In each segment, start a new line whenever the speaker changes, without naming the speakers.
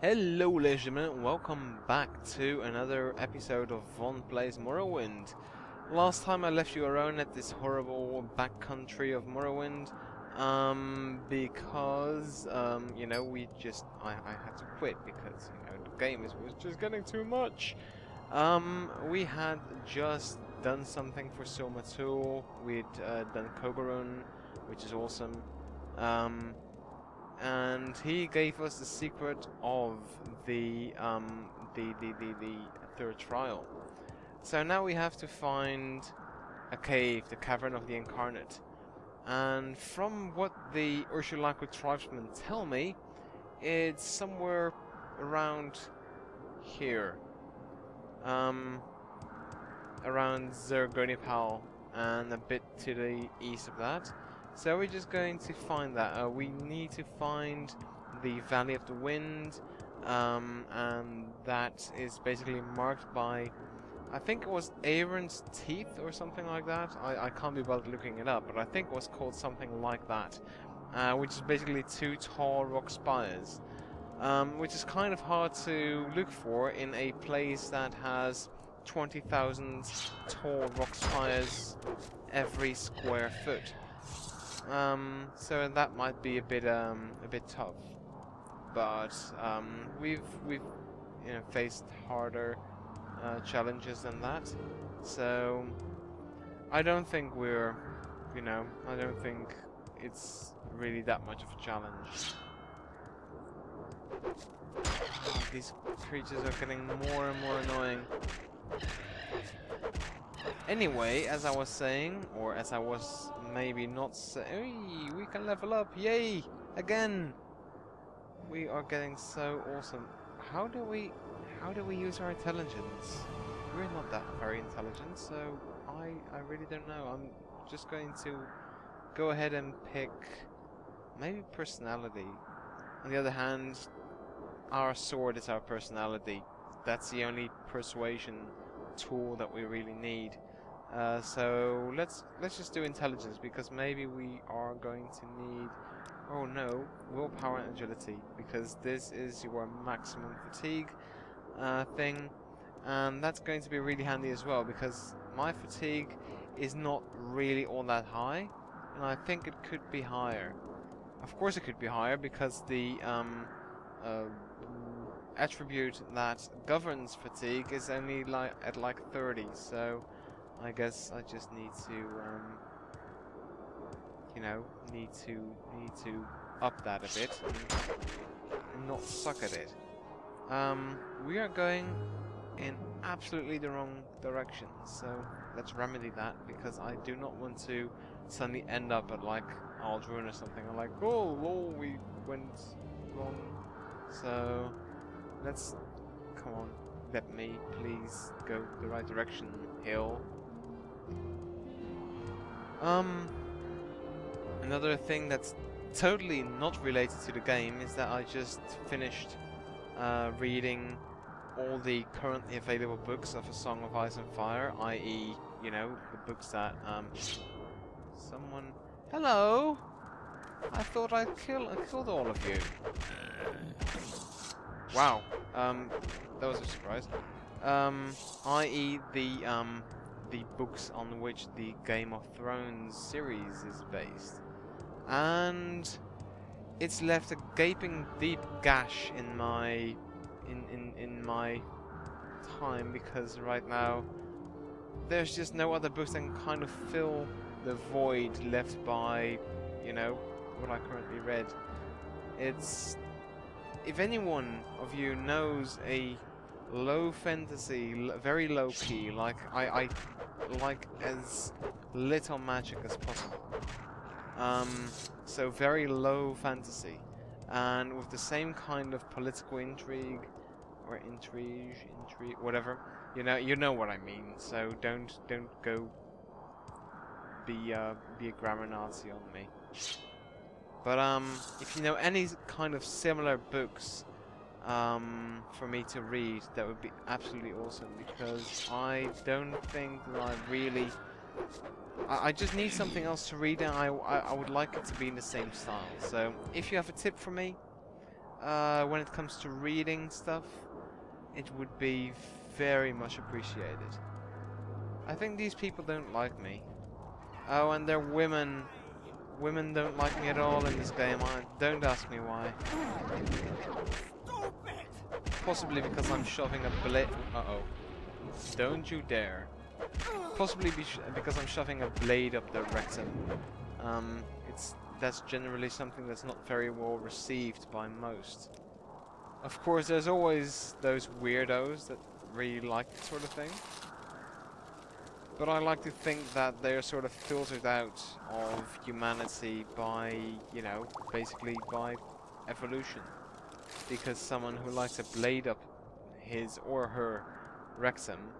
Hello ladies and gentlemen, welcome back to another episode of Von Plays Morrowind. Last time I left you alone at this horrible backcountry of Morrowind, because, you know, I had to quit because, you know, the game was just getting too much. We had just done something for Silmatul, we'd done Cavern, which is awesome. And he gave us the secret of the third trial. So now we have to find a cave, the Cavern of the Incarnate. And from what the Ursulaku tribesmen tell me, it's somewhere around here. Around Zergonipal and a bit to the east of that. So we're just going to find that. We need to find the Valley of the Wind, and that is basically marked by, I think it was Aaron's Teeth or something like that. I can't be bothered looking it up, but I think it was called something like that, which is basically two tall rock spires, which is kind of hard to look for in a place that has 20,000 tall rock spires every square foot. So that might be a bit tough, but we've you know faced harder challenges than that. So I don't think we're I don't think it's really that much of a challenge. Oh, these creatures are getting more and more annoying. Anyway, as I was saying, or as I was maybe not saying, we can level up, yay! Again! We are getting so awesome. How do we use our intelligence? We're not that very intelligent, so I really don't know. I'm just going to go ahead and pick maybe personality. On the other hand, our sword is our personality. That's the only persuasion tool that we really need. So let's just do intelligence, because maybe we are going to need, oh no, willpower and agility, because this is your maximum fatigue thing, and that's going to be really handy as well, because my fatigue is not really all that high, and I think it could be higher. Of course it could be higher, because the attribute that governs fatigue is only at like 30, so I guess I just need to need to up that a bit and not suck at it. We are going in absolutely the wrong direction, so let's remedy that, because I do not want to suddenly end up at like Aldrun or something. I'm like, oh lol, we went wrong. So let's, come on, let me please go the right direction, hill. Another thing that's totally not related to the game is that I just finished reading all the currently available books of A Song of Ice and Fire, i.e., you know, the books that someone. Hello. I thought I killed all of you. Wow. That was a surprise. I.e. the books on which the Game of Thrones series is based, and it's left a gaping deep gash in my my time, because right now there's just no other books that can kind of fill the void left by, you know, what I currently read. It's, if anyone of you knows a low fantasy, very low key, like I like as little magic as possible. So very low fantasy, and with the same kind of political intrigue or intrigue, whatever. You know what I mean. So don't go be a grammar Nazi on me. But if you know any kind of similar books for me to read, that would be absolutely awesome, because I don't think that I really... I just need something else to read, and I would like it to be in the same style. So if you have a tip for me, when it comes to reading stuff, it would be very much appreciated. I think these people don't like me. Oh, and they're women. Women don't like me at all in this game. Don't ask me why. Possibly because I'm shoving a blade. Uh-oh. Don't you dare. Possibly because I'm shoving a blade up their rectum. That's generally something that's not very well received by most. Of course, there's always those weirdos that really like that sort of thing. But I like to think that they're sort of filtered out of humanity by, you know, basically by evolution. Because someone who likes a blade up his or her rectum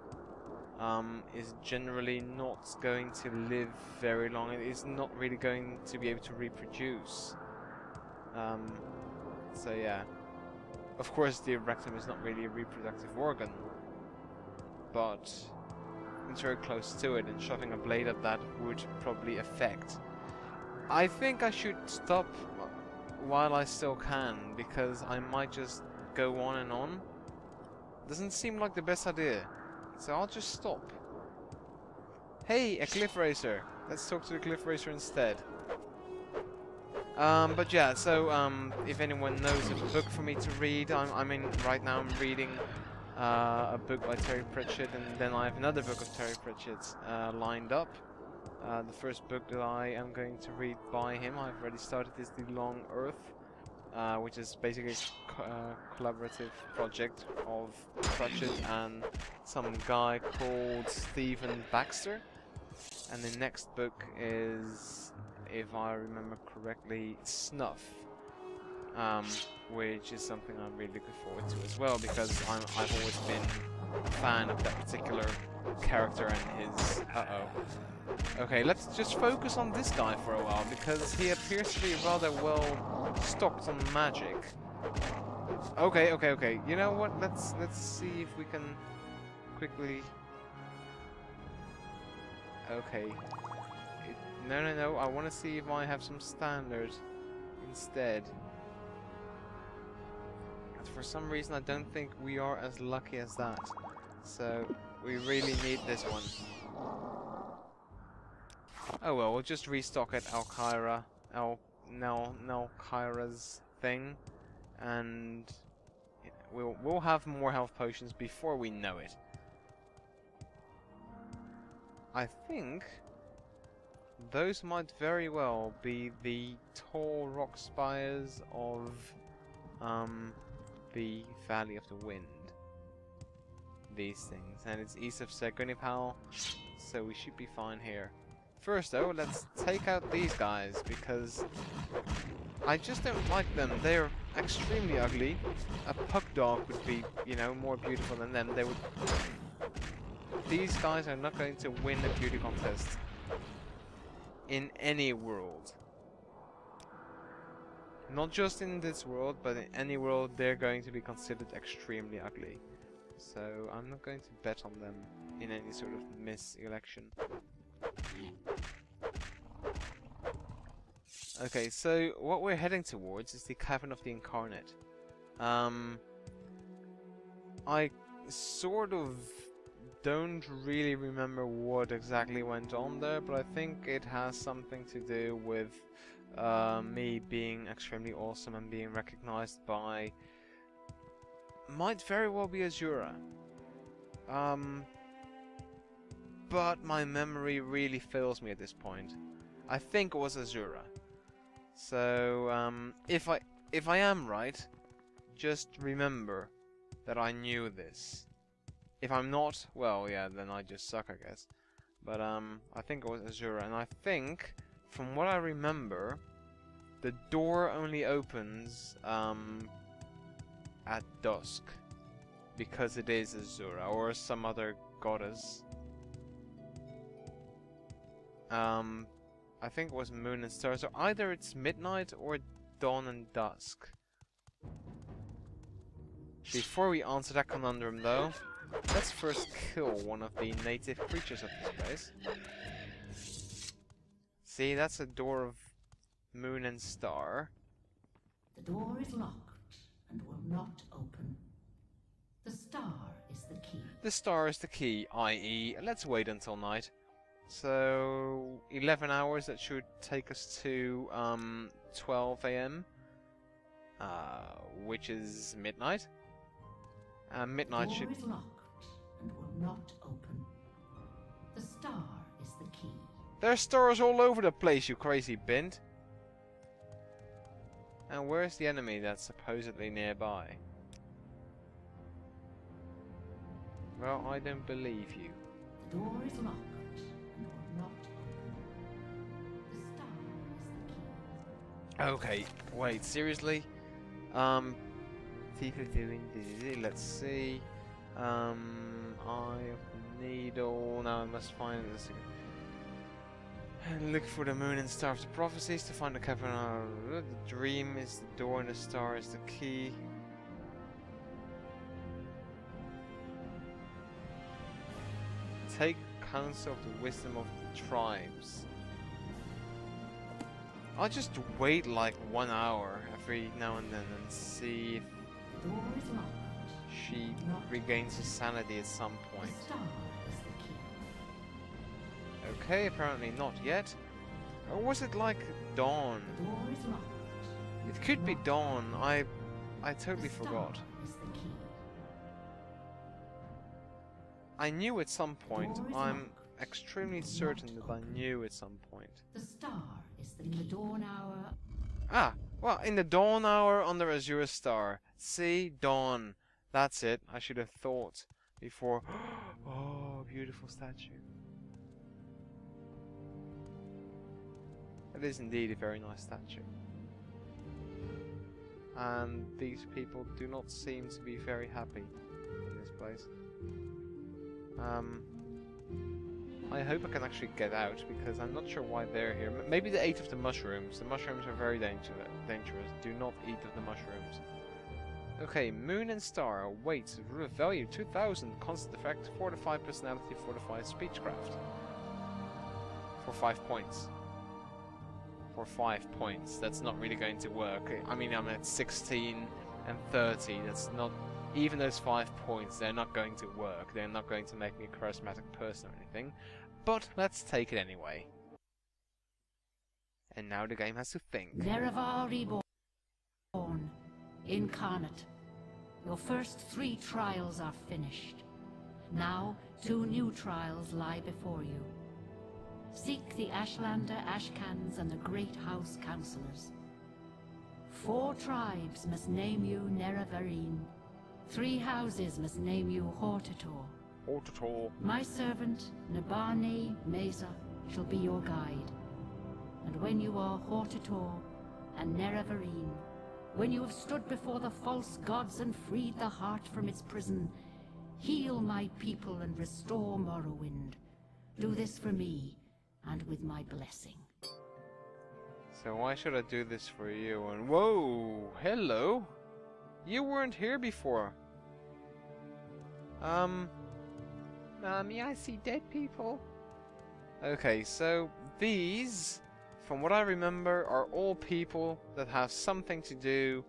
is generally not going to live very long. It is not really going to be able to reproduce. So yeah. Of course the rectum is not really a reproductive organ. But it's very close to it, and shoving a blade at that would probably affect. I think I should stop while I still can, because I might just go on and on. Doesn't seem like the best idea, so I'll just stop. Hey, a cliff racer! Let's talk to the cliff racer instead. But yeah, so if anyone knows a book for me to read, right now I'm reading a book by Terry Pratchett, and then I have another book of Terry Pratchett's lined up. The first book that I am going to read by him, I've already started, is The Long Earth, which is basically a collaborative project of Pratchett and some guy called Stephen Baxter. And the next book is, if I remember correctly, Snuff. Which is something I'm really looking forward to as well, because I've always been a fan of that particular character and his... Okay, let's just focus on this guy for a while, because he appears to be rather well stocked on magic. Okay. You know what? Let's see if we can quickly... Okay. No. I want to see if I have some standard instead. For some reason I don't think we are as lucky as that, so we really need this one. Oh well, we'll just restock at Nelkyra's thing, and we'll have more health potions before we know it. I think those might very well be the tall rock spires of the Valley of the Wind. These things, and it's east of Sergunipal, so we should be fine here. First though, let's take out these guys, because I just don't like them. They're extremely ugly. A pug dog would be, you know, more beautiful than them. These guys are not going to win a beauty contest in any world. Not just in this world, but in any world they're going to be considered extremely ugly. So I'm not going to bet on them in any sort of mis-election. Okay, so what we're heading towards is the Cavern of the Incarnate. I sort of don't really remember what exactly went on there, but I think it has something to do with me being extremely awesome and being recognized by... might very well be Azura. But my memory really fails me at this point. I think it was Azura. So, if I am right, just remember that I knew this. If I'm not, well, yeah, then I just suck, I guess. But, I think it was Azura, and I think, from what I remember, the door only opens, at dusk. Because it is Azura, or some other goddess. I think it was Moon and Stars, so either it's midnight or dawn and dusk. Before we answer that conundrum though, let's first kill one of the native creatures of this place. See, that's a door of Moon and Star.
The door is locked. and will not open. The star is the key.
The star is the key, i.e. let's wait until night. So 11 hours, that should take us to 12 AM, which is midnight. Midnight should...
The door is locked and will not open. The star is the key.
There's stars all over the place, you crazy bint. And where's the enemy that's supposedly nearby? Well, I don't believe you.
The door is locked and will not open. The star is the key.
Okay, wait, seriously? T15, let's see. Eye of the Needle. Now I must find this. And look for the moon and star of the prophecies to find the cavern. The dream is the door and the star is the key. Take counsel of the wisdom of the tribes. I'll just wait like 1 hour every now and then and see if
The door is locked.
she regains her sanity at some point.
The star is the key.
Okay, apparently not yet. Or was it like dawn?
The door is locked.
It could be dawn. I totally forgot.
Is the key.
I knew at some point.
Door is
I'm
locked.
extremely certain that I knew at some point.
The star is the key. The dawn hour.
Ah, well, in the dawn hour under Azure Star. See, dawn. That's it. I should have thought before. Oh, beautiful statue. It is indeed a very nice statue. And these people do not seem to be very happy in this place. I hope I can actually get out, because I'm not sure why they're here. Maybe they ate of the mushrooms. The mushrooms are very dangerous. Do not eat of the mushrooms. Okay, moon and star. Weight, value 2000. Constant effect, fortify personality, fortify speechcraft. For 5 points. For 5 points. That's not really going to work. I mean, I'm at 16 and 30. That's not... Even those 5 points, they're not going to work. They're not going to make me a charismatic person or anything. But let's take it anyway. And now the game has to think.
Nerevarine reborn. Incarnate. Your first 3 trials are finished. Now 2 new trials lie before you. Seek the Ashlander Ashcans and the Great House Councillors. 4 tribes must name you Nerevarine. 3 houses must name you Hortator.
Hortator.
My servant, Nabane Mesa, shall be your guide. And when you are Hortator and Nerevarine, when you have stood before the false gods and freed the heart from its prison, heal my people and restore Morrowind. Do this for me, and with my blessing.
So why should I do this for you? And whoa, hello. You weren't here before. Mommy, I see dead people. Okay, so these, from what I remember, are all people that have something to do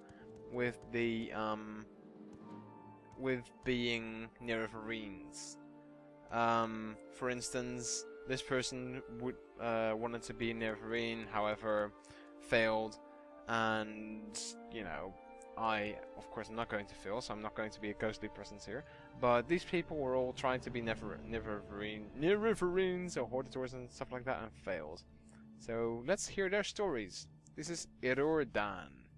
with the with being Nerevarines. For instance, this person would wanted to be Nerevarine, however, failed, and you know, I, of course, am not going to fail, so I'm not going to be a ghostly presence here. But these people were all trying to be Nerevarines or Hortators and stuff like that, and failed. So let's hear their stories. This is Erordan.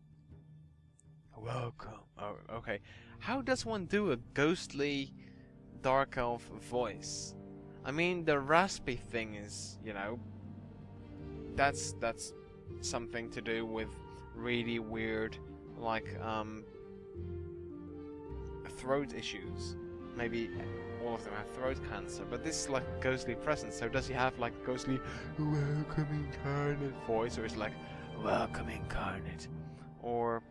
Welcome. Oh, okay. How does one do a ghostly dark elf voice? I mean, the raspy thing is, you know, that's something to do with really weird, like, throat issues. Maybe all of them have throat cancer, but this is like a ghostly presence, so does he have like a ghostly welcome incarnate voice, or is it like welcome incarnate? Or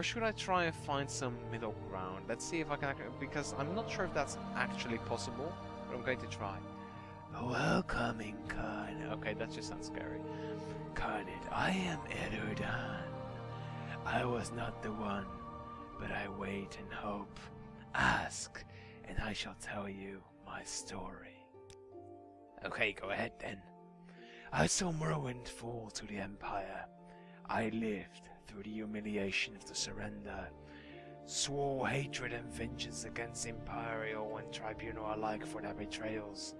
should I try and find some middle ground? Let's see if I can, because I'm not sure if that's actually possible, but I'm going to try. Welcome incarnate. Okay, that just sounds scary. Incarnate, I am Erordan. I was not the one but I wait and hope. Ask, and I shall tell you my story. Okay, go ahead then. I saw Morrowind fall to the Empire. I lived through the humiliation of the surrender, swore hatred and vengeance against Imperial and Tribunal alike for their betrayals.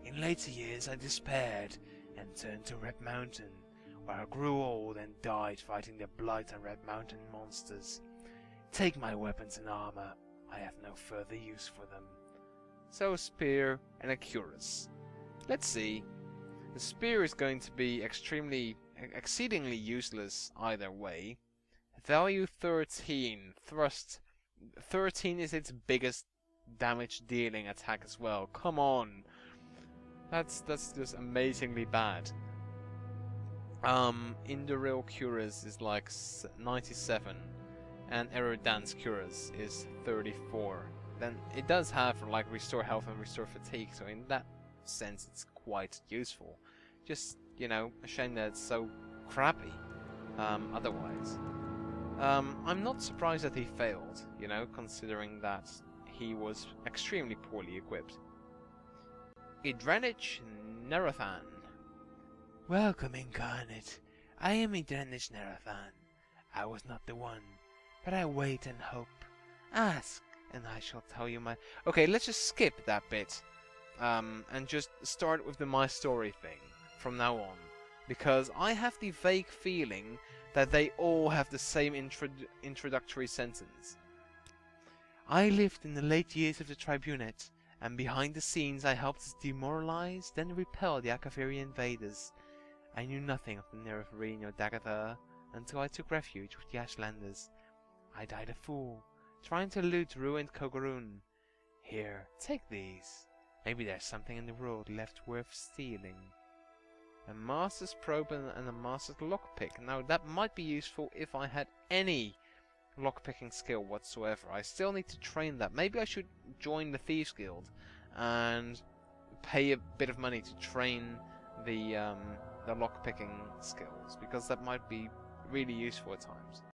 In later years I despaired and turned to Red Mountain, where I grew old and died fighting the Blight and Red Mountain monsters. Take my weapons and armor, I have no further use for them. So a spear and a cuirass. Let's see. The spear is going to be exceedingly useless either way. Value 13, thrust 13 is its biggest damage dealing attack as well. Come on. That's just amazingly bad. Indoril Cuirass is like 97 and Eridan's Cuirass is 34. Then it does have like restore health and restore fatigue, so in that sense it's quite useful. Just, you know, a shame that it's so crappy otherwise. I'm not surprised that he failed, you know, considering that he was extremely poorly equipped. Idranich Nerevarine. Welcome, Incarnate. I am Idranich Nerevarine. I was not the one, but I wait and hope. Ask, and I shall tell you my... Okay, let's just skip that bit, and just start with the my story thing from now on, because I have the vague feeling that they all have the same introductory sentence. I lived in the late years of the Tribunate, and behind the scenes I helped demoralize, then repel the Akaviri invaders. I knew nothing of the Nerevarine or Dagatha until I took refuge with the Ashlanders. I died a fool, trying to loot ruined Kogarun. Here, take these. Maybe there's something in the world left worth stealing. A Master's Probe and a Master's Lockpick. Now that might be useful if I had any lockpicking skill whatsoever. I still need to train that. Maybe I should join the Thieves Guild and pay a bit of money to train the lockpicking skills, because that might be really useful at times.